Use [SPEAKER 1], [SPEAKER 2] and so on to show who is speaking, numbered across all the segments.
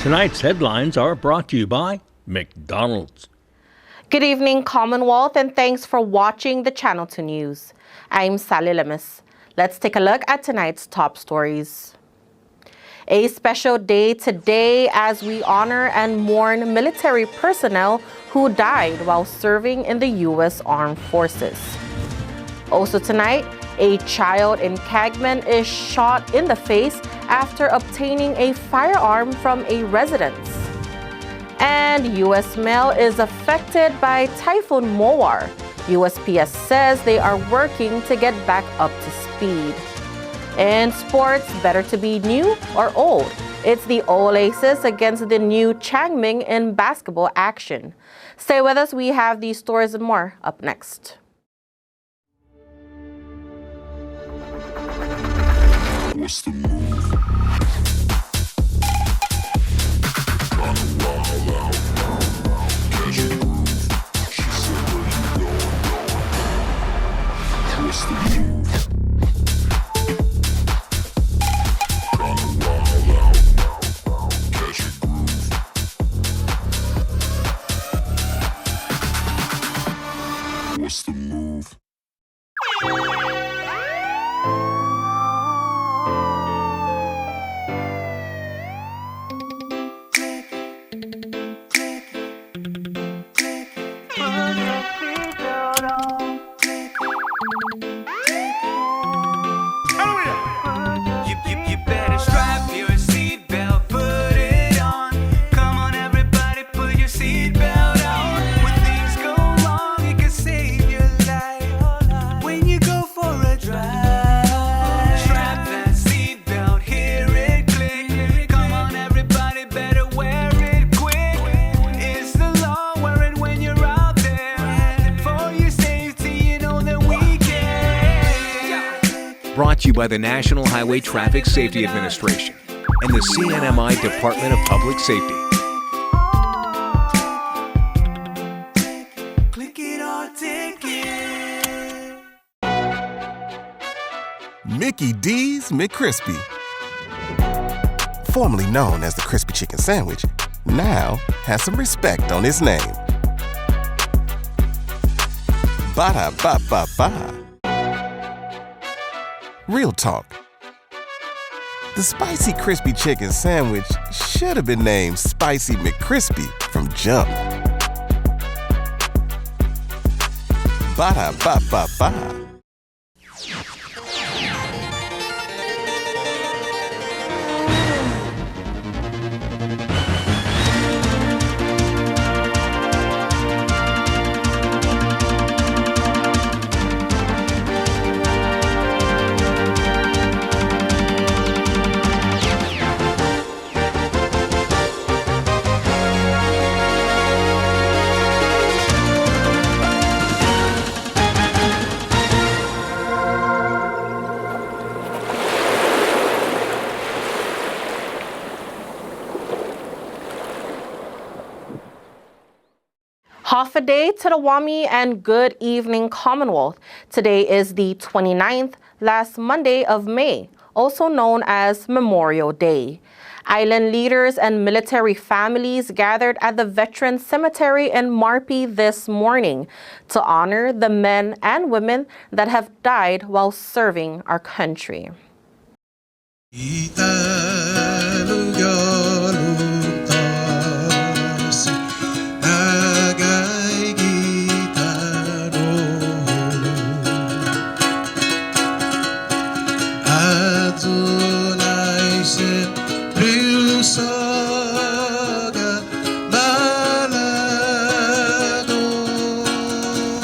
[SPEAKER 1] Tonight's headlines are brought to you by McDonald's.
[SPEAKER 2] Good evening, Commonwealth, and thanks for watching the Channel 2 News. I'm Sally Lemus. Let's take a look at tonight's top stories. A special day today as we honor and mourn military personnel who died while serving in the U.S. Armed Forces. Also tonight, a child in Cagman is shot in the face after obtaining a firearm from a residence. And U.S. Mail is affected by Typhoon Mowar. USPS says they are working to get back up to speed. In sports, better to be new or old. It's the Old Aces against the new Changming in basketball action. Stay with us, we have these stories and more up next.
[SPEAKER 3] What's the move? Kinda wild out. Catch a groove. She said, where you going? What's the move? Kinda wild out. Catch a groove. What's the move?
[SPEAKER 4] Brought to you by the National Highway Traffic Safety Administration and the CNMI Department of Public Safety.
[SPEAKER 3] Click it or take it.
[SPEAKER 5] Mickey D's McCrispy. Formerly known as the Crispy Chicken Sandwich, now has some respect on his name. Ba-da-ba-ba-ba. Real talk. The Spicy Crispy Chicken Sandwich should have been named Spicy McCrispy from jump. Ba-da-ba-ba-ba.
[SPEAKER 2] Half a day to the Wami and good evening, Commonwealth. Today is the 29th, last Monday of May, also known as Memorial Day. Island leaders and military families gathered at the Veterans Cemetery in Marpi this morning to honor the men and women that have died while serving our country.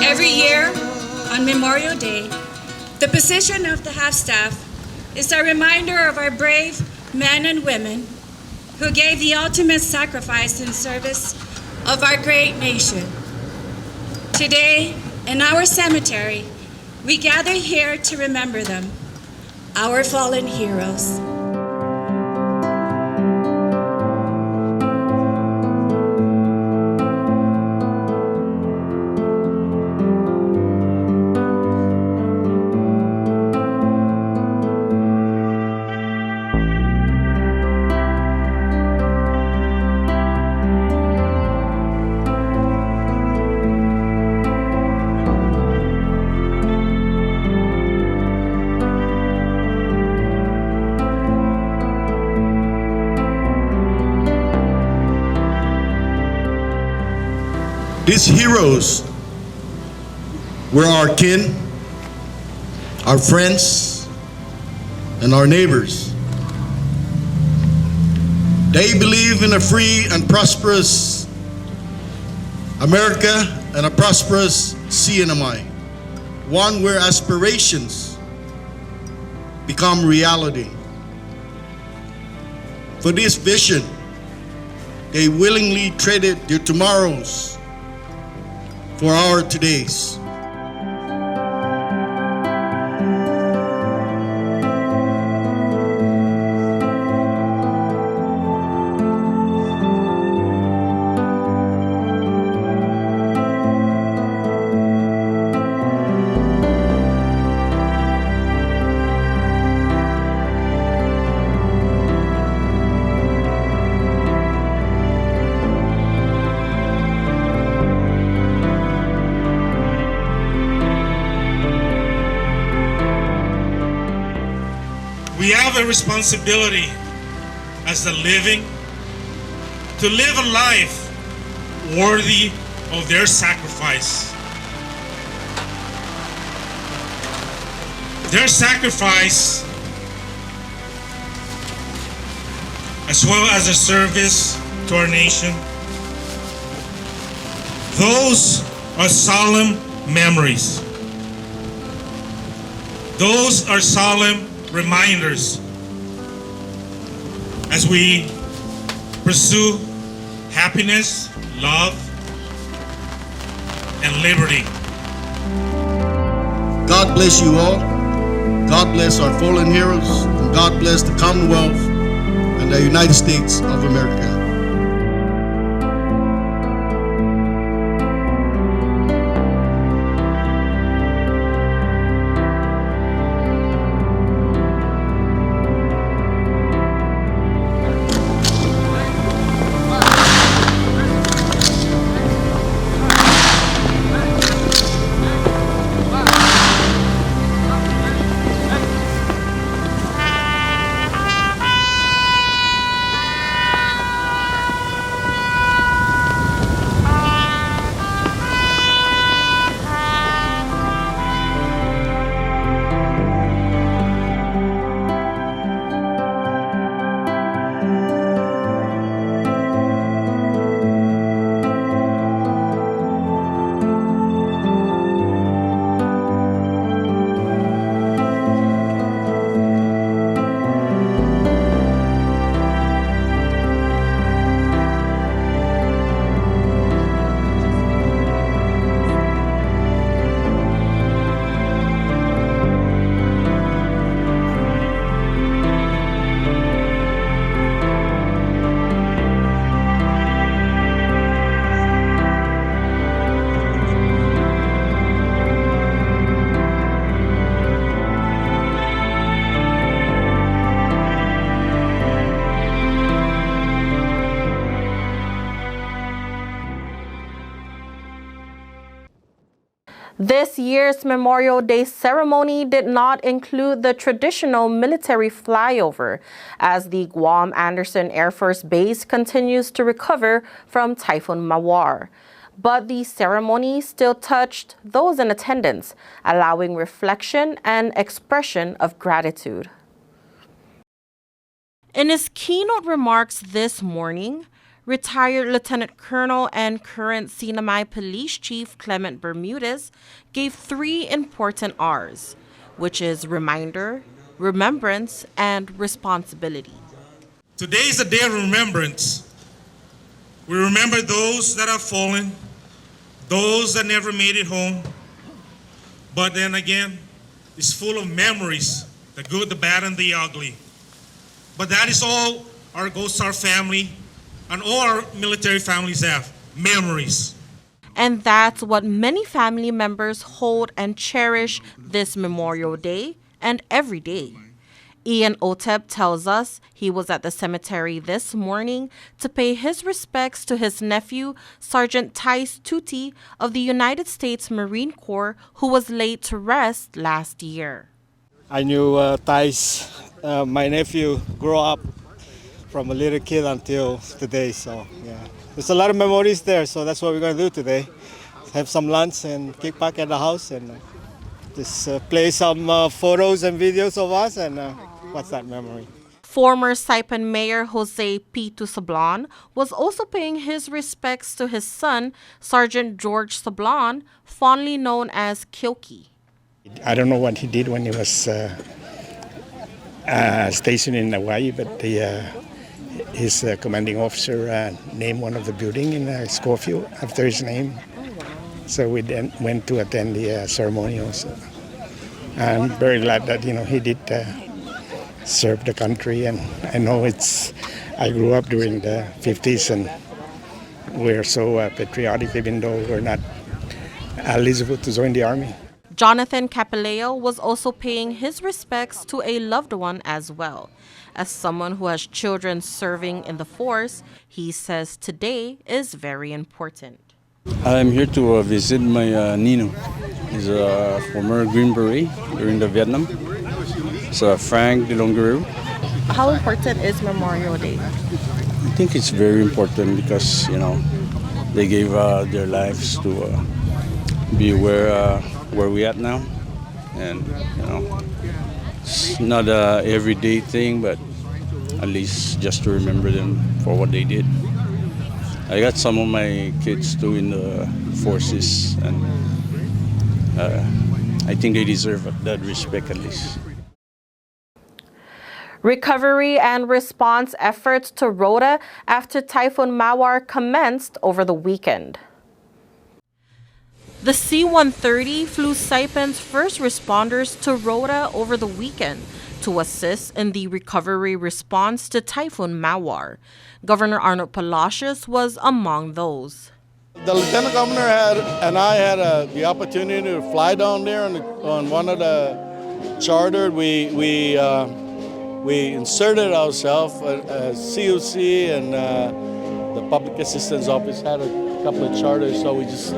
[SPEAKER 6] Every year on Memorial Day, the position of the half-staff is a reminder of our brave men and women who gave the ultimate sacrifice in service of our great nation. Today, in our cemetery, we gather here to remember them, our fallen heroes.
[SPEAKER 7] These heroes were our kin, our friends, and our neighbors. They believe in a free and prosperous America and a prosperous CNMI, one where aspirations become reality. For this vision, they willingly traded their tomorrows for our todays.
[SPEAKER 8] We have a responsibility as the living to live a life worthy of their sacrifice. Their sacrifice, as well as a service to our nation, those are solemn memories. Those are solemn reminders as we pursue happiness, love, and liberty.
[SPEAKER 7] God bless you all. God bless our fallen heroes. And God bless the Commonwealth and the United States of America.
[SPEAKER 2] This year's Memorial Day ceremony did not include the traditional military flyover as the Guam Anderson Air Force Base continues to recover from Typhoon Mawar. But the ceremony still touched those in attendance, allowing reflection and expression of gratitude. In his keynote remarks this morning, retired Lieutenant Colonel and current CNMI Police Chief Clement Bermudez gave 3 important R's, which is reminder, remembrance, and responsibility.
[SPEAKER 8] Today is a day of remembrance. We remember those that have fallen, those that never made it home. But then again, it's full of memories, the good, the bad, and the ugly. But that is all our Gold Star family and all our military families have, memories.
[SPEAKER 2] And that's what many family members hold and cherish this Memorial Day and every day. Ian Otep tells us he was at the cemetery this morning to pay his respects to his nephew, Sergeant Tice Tuti of the United States Marine Corps, who was laid to rest last year.
[SPEAKER 9] I knew Tice, my nephew, grew up from a little kid until today. So yeah, there's a lot of memories there. So that's what we're going to do today. Have some lunch and kick back at the house and just play some photos and videos of us and what's that memory.
[SPEAKER 2] Former Saipan Mayor Jose Pitu Sablan was also paying his respects to his son, Sergeant George Sablan, fondly known as Kyoki.
[SPEAKER 10] I don't know what he did when he was stationed in Hawaii, but his commanding officer named one of the building in Schofield after his name. So we then went to attend the ceremony also. I'm very glad that he did serve the country, and I know I grew up during the 50s and we're so patriotic even though we're not eligible to join the army.
[SPEAKER 2] Jonathan Capileo was also paying his respects to a loved one as well. As someone who has children serving in the force, he says today is very important.
[SPEAKER 11] I'm here to visit my Nino. He's a former Green Beret during the Vietnam. So Frank De Longaroo.
[SPEAKER 2] How important is Memorial Day?
[SPEAKER 11] I think it's very important because, they gave their lives to be where we're at now. And, it's not a everyday thing, but at least just to remember them for what they did. I got some of my kids too in the forces, and I think they deserve that respect at least.
[SPEAKER 2] Recovery and response efforts to Rota after Typhoon Mawar commenced over the weekend. The C-130 flew Saipan's first responders to Rota over the weekend to assist in the recovery response to Typhoon Mawar. Governor Arnold Palacios was among those.
[SPEAKER 7] The Lieutenant Governor I had the opportunity to fly down there on one of the chartered. We inserted ourselves as COC, and the Public Assistance Office had a couple of charters, so we just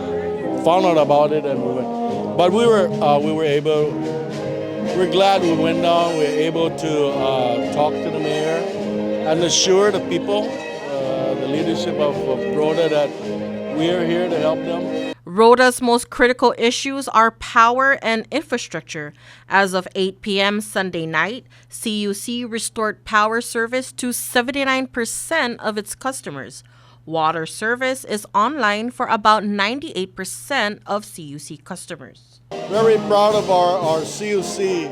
[SPEAKER 7] found out about it and we went. But we're glad we went down. We were able to talk to the mayor and assure the people, the leadership of Rota, that we are here to help them.
[SPEAKER 2] Rota's most critical issues are power and infrastructure. As of 8 p.m. Sunday night, CUC restored power service to 79% of its customers. Water service is online for about 98% of CUC customers.
[SPEAKER 7] Very proud of our CUC,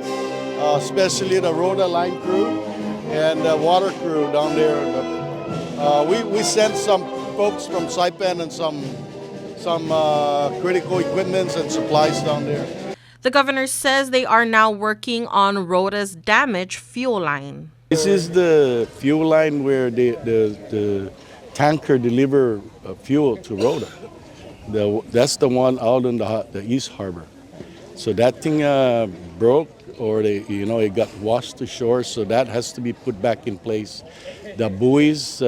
[SPEAKER 7] especially the Rota line crew and the water crew down there. We sent some folks from Saipan and some critical equipments and supplies down there.
[SPEAKER 2] The governor says they are now working on Rota's damaged fuel line.
[SPEAKER 7] This is the fuel line where the tanker deliver fuel to Rota. That's the one out in the East Harbor. So that thing broke, or it got washed to shore. So that has to be put back in place. The buoys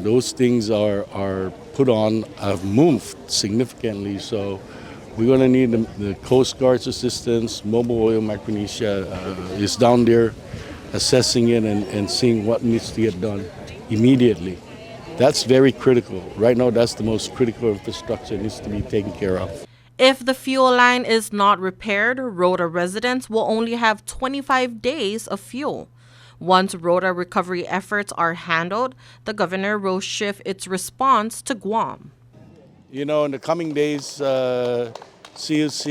[SPEAKER 7] those things are put on have moved significantly. So we're going to need the Coast Guard's assistance. Mobile Oil Micronesia is down there assessing it and seeing what needs to get done immediately. That's very critical. Right now, that's the most critical infrastructure that needs to be taken care of.
[SPEAKER 2] If the fuel line is not repaired, Rota residents will only have 25 days of fuel. Once Rota recovery efforts are handled, the governor will shift its response to Guam.
[SPEAKER 7] In the coming days, CUC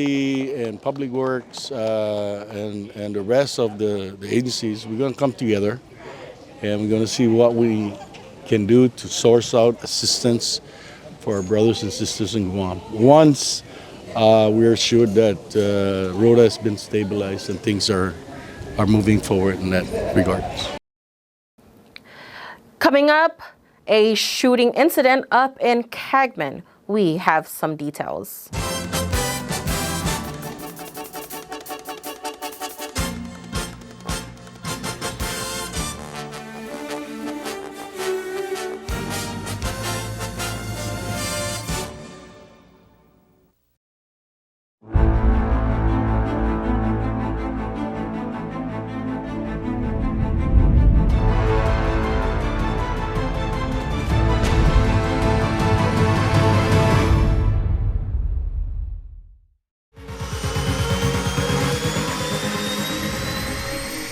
[SPEAKER 7] and Public Works and the rest of the agencies, we're going to come together and we're going to see what we can do to source out assistance for our brothers and sisters in Guam. Once we're assured that Rota has been stabilized and things are moving forward in that regard.
[SPEAKER 2] Coming up, a shooting incident up in Cagman. We have some details.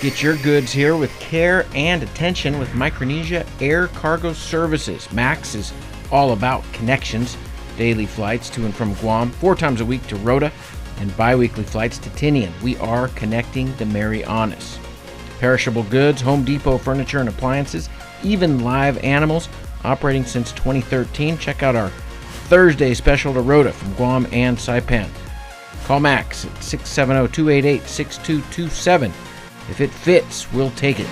[SPEAKER 12] Get your goods here with care and attention with Micronesia Air Cargo Services. MAX is all about connections. Daily flights to and from Guam, 4 times a week to Rota, and bi-weekly flights to Tinian. We are connecting the Marianas. Perishable goods, Home Depot furniture and appliances, even live animals, operating since 2013. Check out our Thursday special to Rota from Guam and Saipan. Call Max at 670-288-6227. If it fits, we'll take it.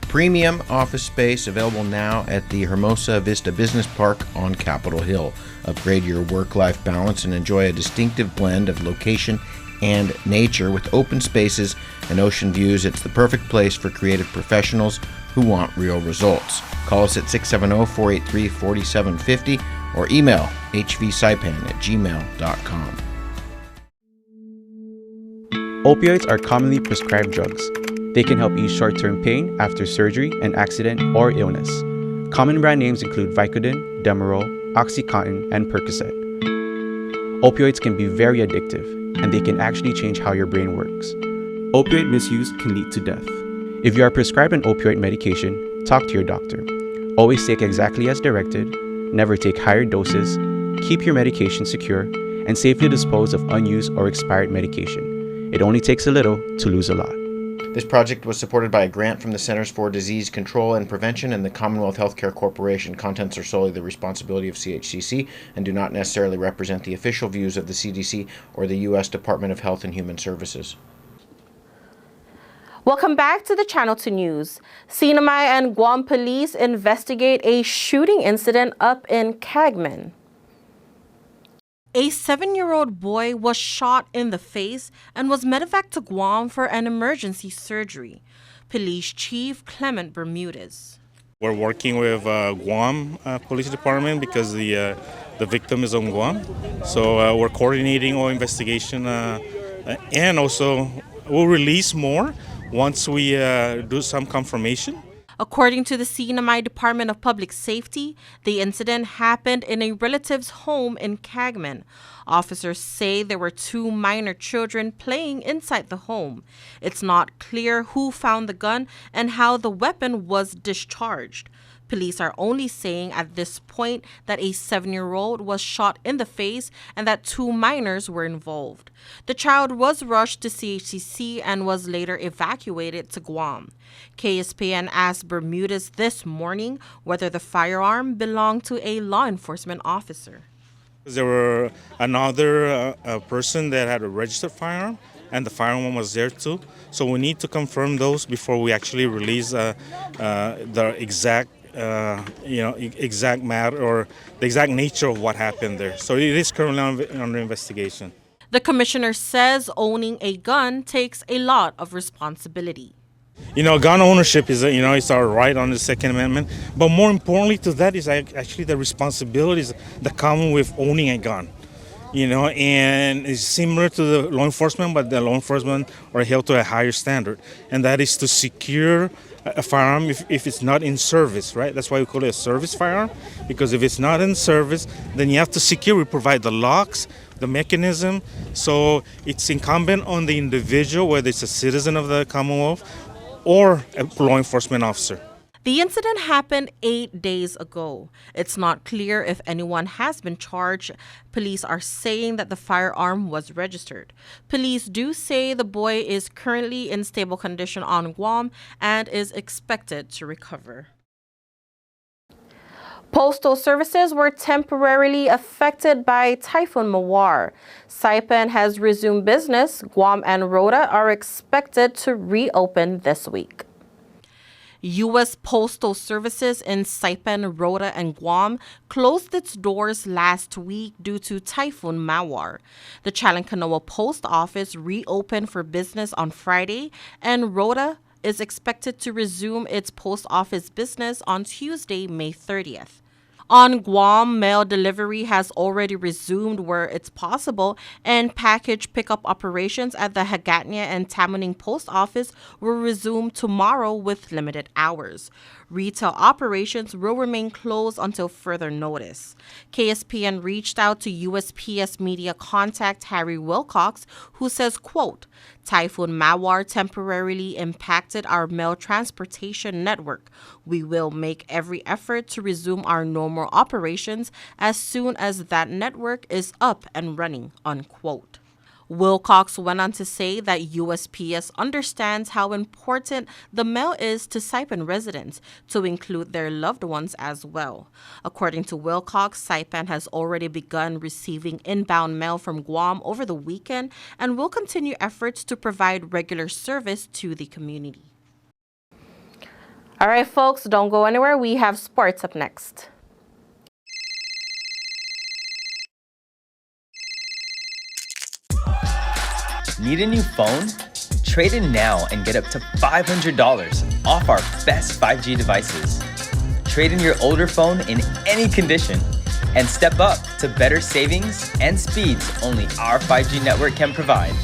[SPEAKER 12] Premium office space available now at the Hermosa Vista Business Park on Capitol Hill. Upgrade your work-life balance and enjoy a distinctive blend of location and nature with open spaces and ocean views. It's the perfect place for creative professionals who want real results. Call us at 670-483-4750 or email hvsaipan@gmail.com.
[SPEAKER 13] Opioids are commonly prescribed drugs. They can help ease short-term pain after surgery, an accident, or illness. Common brand names include Vicodin, Demerol, OxyContin, and Percocet. Opioids can be very addictive, and they can actually change how your brain works. Opioid misuse can lead to death. If you are prescribed an opioid medication, talk to your doctor. Always take exactly as directed, never take higher doses, keep your medication secure, and safely dispose of unused or expired medication. It only takes a little to lose a lot.
[SPEAKER 12] This project was supported by a grant from the Centers for Disease Control and Prevention and the Commonwealth Healthcare Corporation. Contents are solely the responsibility of CHCC and do not necessarily represent the official views of the CDC or the U.S. Department of Health and Human Services.
[SPEAKER 2] Welcome back to the Channel 2 News. Sinamay and Guam police investigate a shooting incident up in Cagman. A 7-year-old boy was shot in the face and was medevaced to Guam for an emergency surgery. Police Chief Clement Bermudez.
[SPEAKER 14] We're working with Guam Police Department because the victim is on Guam. So we're coordinating our investigation and also we'll release more once we do some confirmation.
[SPEAKER 2] According to the Sinamay Department of Public Safety, the incident happened in a relative's home in Cagman. Officers say there were 2 minor children playing inside the home. It's not clear who found the gun and how the weapon was discharged. Police are only saying at this point that a 7-year-old was shot in the face and that 2 minors were involved. The child was rushed to CHCC and was later evacuated to Guam. KSPN asked Bermudez this morning whether the firearm belonged to a law enforcement officer.
[SPEAKER 14] There were another person that had a registered firearm and the firearm was there too. So we need to confirm those before we actually release the exact exact matter or the exact nature of what happened there. So it is currently under investigation.
[SPEAKER 2] The commissioner says owning a gun takes a lot of responsibility.
[SPEAKER 14] Gun ownership is, it's our right on the Second Amendment. But more importantly to that is actually the responsibilities that come with owning a gun. And it's similar to the law enforcement, but the law enforcement are held to a higher standard. And that is to secure a firearm if it's not in service, right? That's why we call it a service firearm, because if it's not in service, then you have to secure. We provide the locks, the mechanism. So it's incumbent on the individual, whether it's a citizen of the Commonwealth or a law enforcement officer.
[SPEAKER 2] The incident happened 8 days ago. It's not clear if anyone has been charged. Police are saying that the firearm was registered. Police do say the boy is currently in stable condition on Guam and is expected to recover. Postal Services were temporarily affected by Typhoon Mawar. Saipan has resumed business. Guam and Rota are expected to reopen this week. U.S. Postal Services in Saipan, Rota, and Guam closed its doors last week due to Typhoon Mawar. The Chalankanoa Post Office reopened for business on Friday, and Rota is expected to resume its post office business on Tuesday, May 30th. On Guam, mail delivery has already resumed where it's possible, and package pickup operations at the Hagatnya and Tamuning Post Office will resume tomorrow with limited hours. retail operations will remain closed until further notice. KSPN reached out to USPS media contact Harry Wilcox, who says, quote, Typhoon Mawar temporarily impacted our mail transportation network. We will make every effort to resume our normal operations as soon as that network is up and running, unquote. Wilcox went on to say that USPS understands how important the mail is to Saipan residents, to include their loved ones as well. According to Wilcox, Saipan has already begun receiving inbound mail from Guam over the weekend and will continue efforts to provide regular service to the community. All right, folks, don't go anywhere. We have sports up next.
[SPEAKER 15] Need a new phone? Trade in now and get up to $500 off our best 5G devices. Trade in your older phone in any condition and step up to better savings and speeds only our 5G network can provide.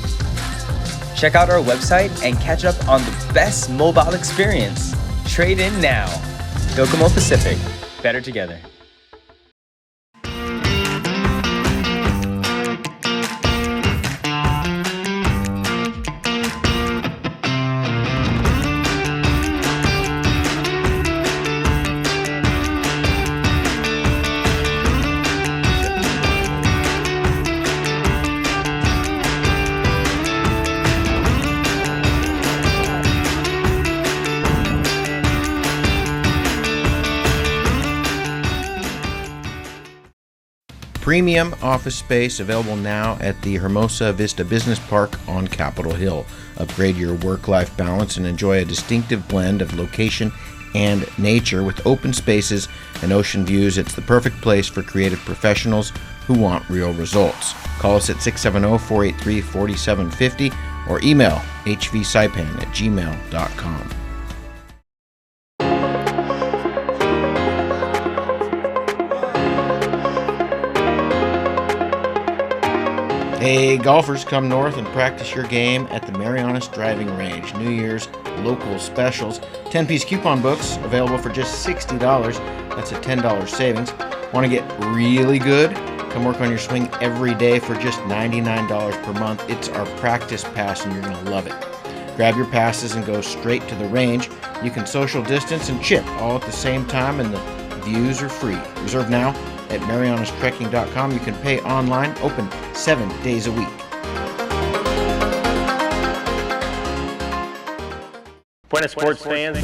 [SPEAKER 15] Check out our website and catch up on the best mobile experience. Trade in now. Docomo Pacific. Better together.
[SPEAKER 12] Premium office space available now at the Hermosa Vista Business Park on Capitol Hill. Upgrade your work-life balance and enjoy a distinctive blend of location and nature with open spaces and ocean views. It's the perfect place for creative professionals who want real results. Call us at 670-483-4750 or email hvsaipan@gmail.com. Hey, golfers, come north and practice your game at the Marianas Driving Range. New Year's local specials. 10-piece coupon books available for just $60. That's a $10 savings. Want to get really good? Come work on your swing every day for just $99 per month. It's our practice pass and you're going to love it. Grab your passes and go straight to the range. You can social distance and chip all at the same time, and the views are free. Reserve now at marianastrekking.com. You can pay online, open 7 days a week.
[SPEAKER 16] Buenas sports fans.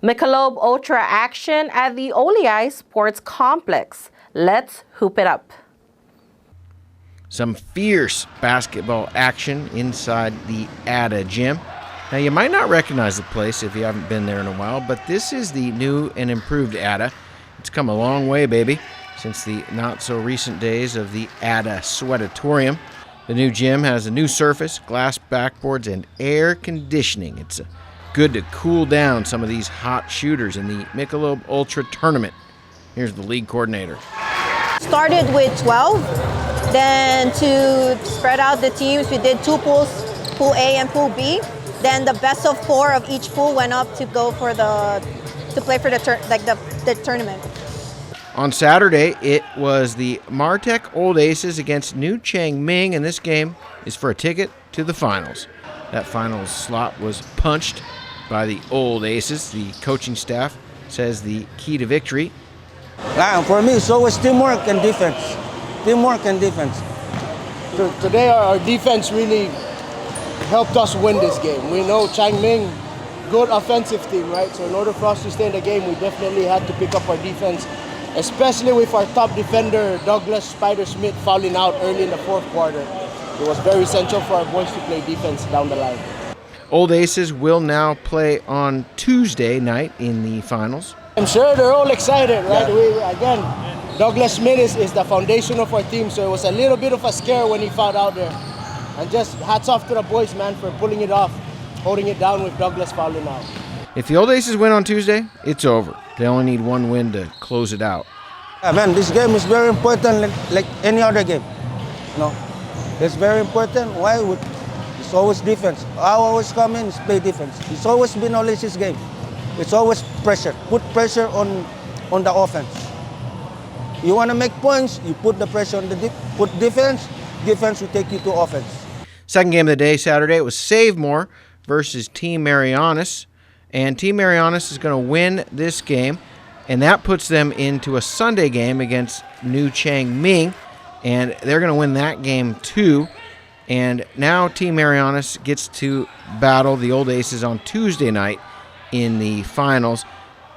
[SPEAKER 2] Michelob Ultra action at the Olei Sports Complex. Let's hoop it up.
[SPEAKER 12] Some fierce basketball action inside the ADA gym. Now, you might not recognize the place if you haven't been there in a while, but this is the new and improved ADA. It's come a long way, baby, since the not-so-recent days of the ADA Sweatatorium. The new gym has a new surface, glass backboards, and air conditioning. It's good to cool down some of these hot shooters in the Michelob Ultra tournament. Here's the league coordinator.
[SPEAKER 17] Started with 12, then to spread out the teams, we did 2 pools, Pool A and Pool B. Then the best of 4 of each pool went up to go for to play for the tournament.
[SPEAKER 12] On Saturday, it was the Martech Old Aces against New Chang Ming, and this game is for a ticket to the finals. That finals slot was punched by the Old Aces. The coaching staff says the key to victory.
[SPEAKER 18] For me, it's always teamwork and defense. Teamwork and defense.
[SPEAKER 9] Today, our defense really helped us win this game. We know Chang Ming, good offensive team, right? So in order for us to stay in the game, we definitely had to pick up our defense, especially with our top defender, Douglas Spider-Smith, fouling out early in the 4th quarter. It was very essential for our boys to play defense down the line.
[SPEAKER 12] Old Aces will now play on Tuesday night in the finals.
[SPEAKER 9] I'm sure they're all excited, right? Again, Douglas Smith is the foundation of our team, so it was a little bit of a scare when he fouled out there. And just hats off to the boys, man, for pulling it off, holding it down with Douglas fouling out.
[SPEAKER 12] If the Old Aces win on Tuesday, it's over. They only need one win to close it out.
[SPEAKER 18] Yeah, man, this game is very important, like any other game. It's very important. Why? It's always defense. I always come in, it's play defense. It's always been Old Aces game. It's always pressure. Put pressure on the offense. You want to make points, you put the pressure on the defense. Defense will take you to offense.
[SPEAKER 12] Second game of the day, Saturday, it was Savemore versus Team Marianas. And Team Marianas is going to win this game, and that puts them into a Sunday game against New Chang Ming, and they're going to win that game too. And now Team Marianas gets to battle the Old Aces on Tuesday night in the finals.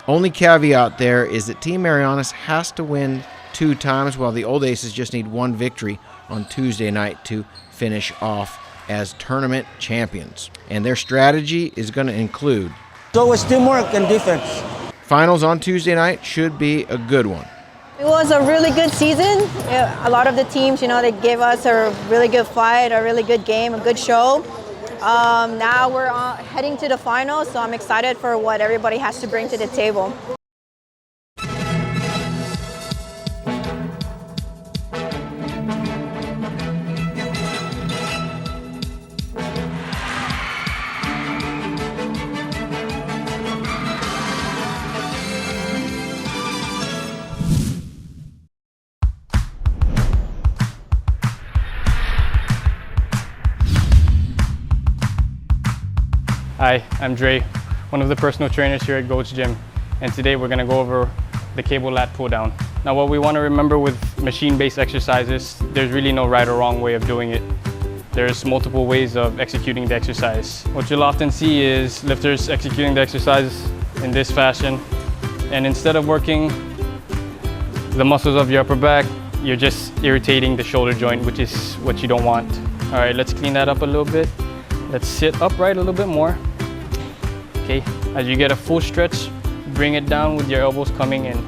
[SPEAKER 12] Only caveat there is that Team Marianas has to win 2 times, while the Old Aces just need 1 victory on Tuesday night to finish off as tournament champions. And their strategy is going to include
[SPEAKER 18] always teamwork and defense.
[SPEAKER 12] Finals on Tuesday night should be a good one.
[SPEAKER 17] It was a really good season. A lot of the teams, they gave us a really good fight, a really good game, a good show. Now we're heading to the finals, so I'm excited for what everybody has to bring to the table.
[SPEAKER 19] Hi, I'm Dre, one of the personal trainers here at Goat's Gym, and today we're going to go over the cable lat pull down. Now what we want to remember with machine-based exercises, there's really no right or wrong way of doing it. There's multiple ways of executing the exercise. What you'll often see is lifters executing the exercise in this fashion, and instead of working the muscles of your upper back, you're just irritating the shoulder joint, which is what you don't want. All right, let's clean that up a little bit. Let's sit upright a little bit more. Okay, as you get a full stretch, bring it down with your elbows coming in.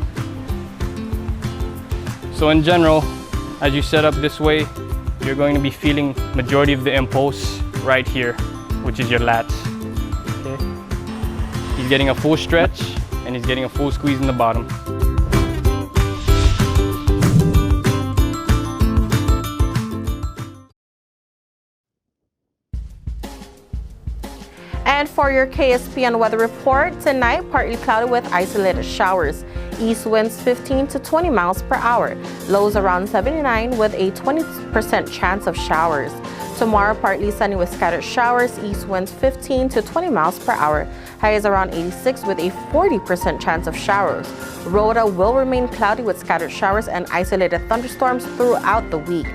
[SPEAKER 19] So in general, as you set up this way, you're going to be feeling majority of the impulse right here, which is your lats. Okay. He's getting a full stretch and he's getting a full squeeze in the bottom.
[SPEAKER 2] And for your KSPN weather report, tonight partly cloudy with isolated showers. East winds 15 to 20 miles per hour. Lows around 79 with a 20% chance of showers. Tomorrow partly sunny with scattered showers. East winds 15 to 20 miles per hour. Highs around 86 with a 40% chance of showers. Rota will remain cloudy with scattered showers and isolated thunderstorms throughout the week.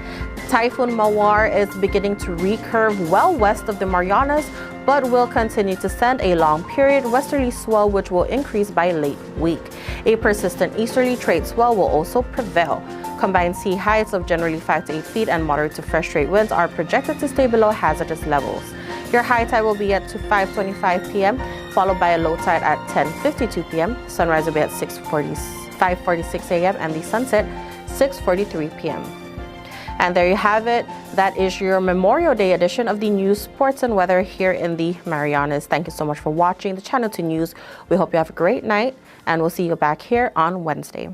[SPEAKER 2] Typhoon Mawar is beginning to recurve well west of the Marianas, but will continue to send a long period westerly swell which will increase by late week. A persistent easterly trade swell will also prevail. Combined sea heights of generally 5 to 8 feet and moderate to fresh trade winds are projected to stay below hazardous levels. Your high tide will be at 5:25 p.m., followed by a low tide at 10:52 p.m. Sunrise will be at 5:46 a.m. and the sunset 6:43 p.m. And there you have it. That is your Memorial Day edition of the news, sports, and weather here in the Marianas. Thank you so much for watching the Channel 2 News. We hope you have a great night, and we'll see you back here on Wednesday.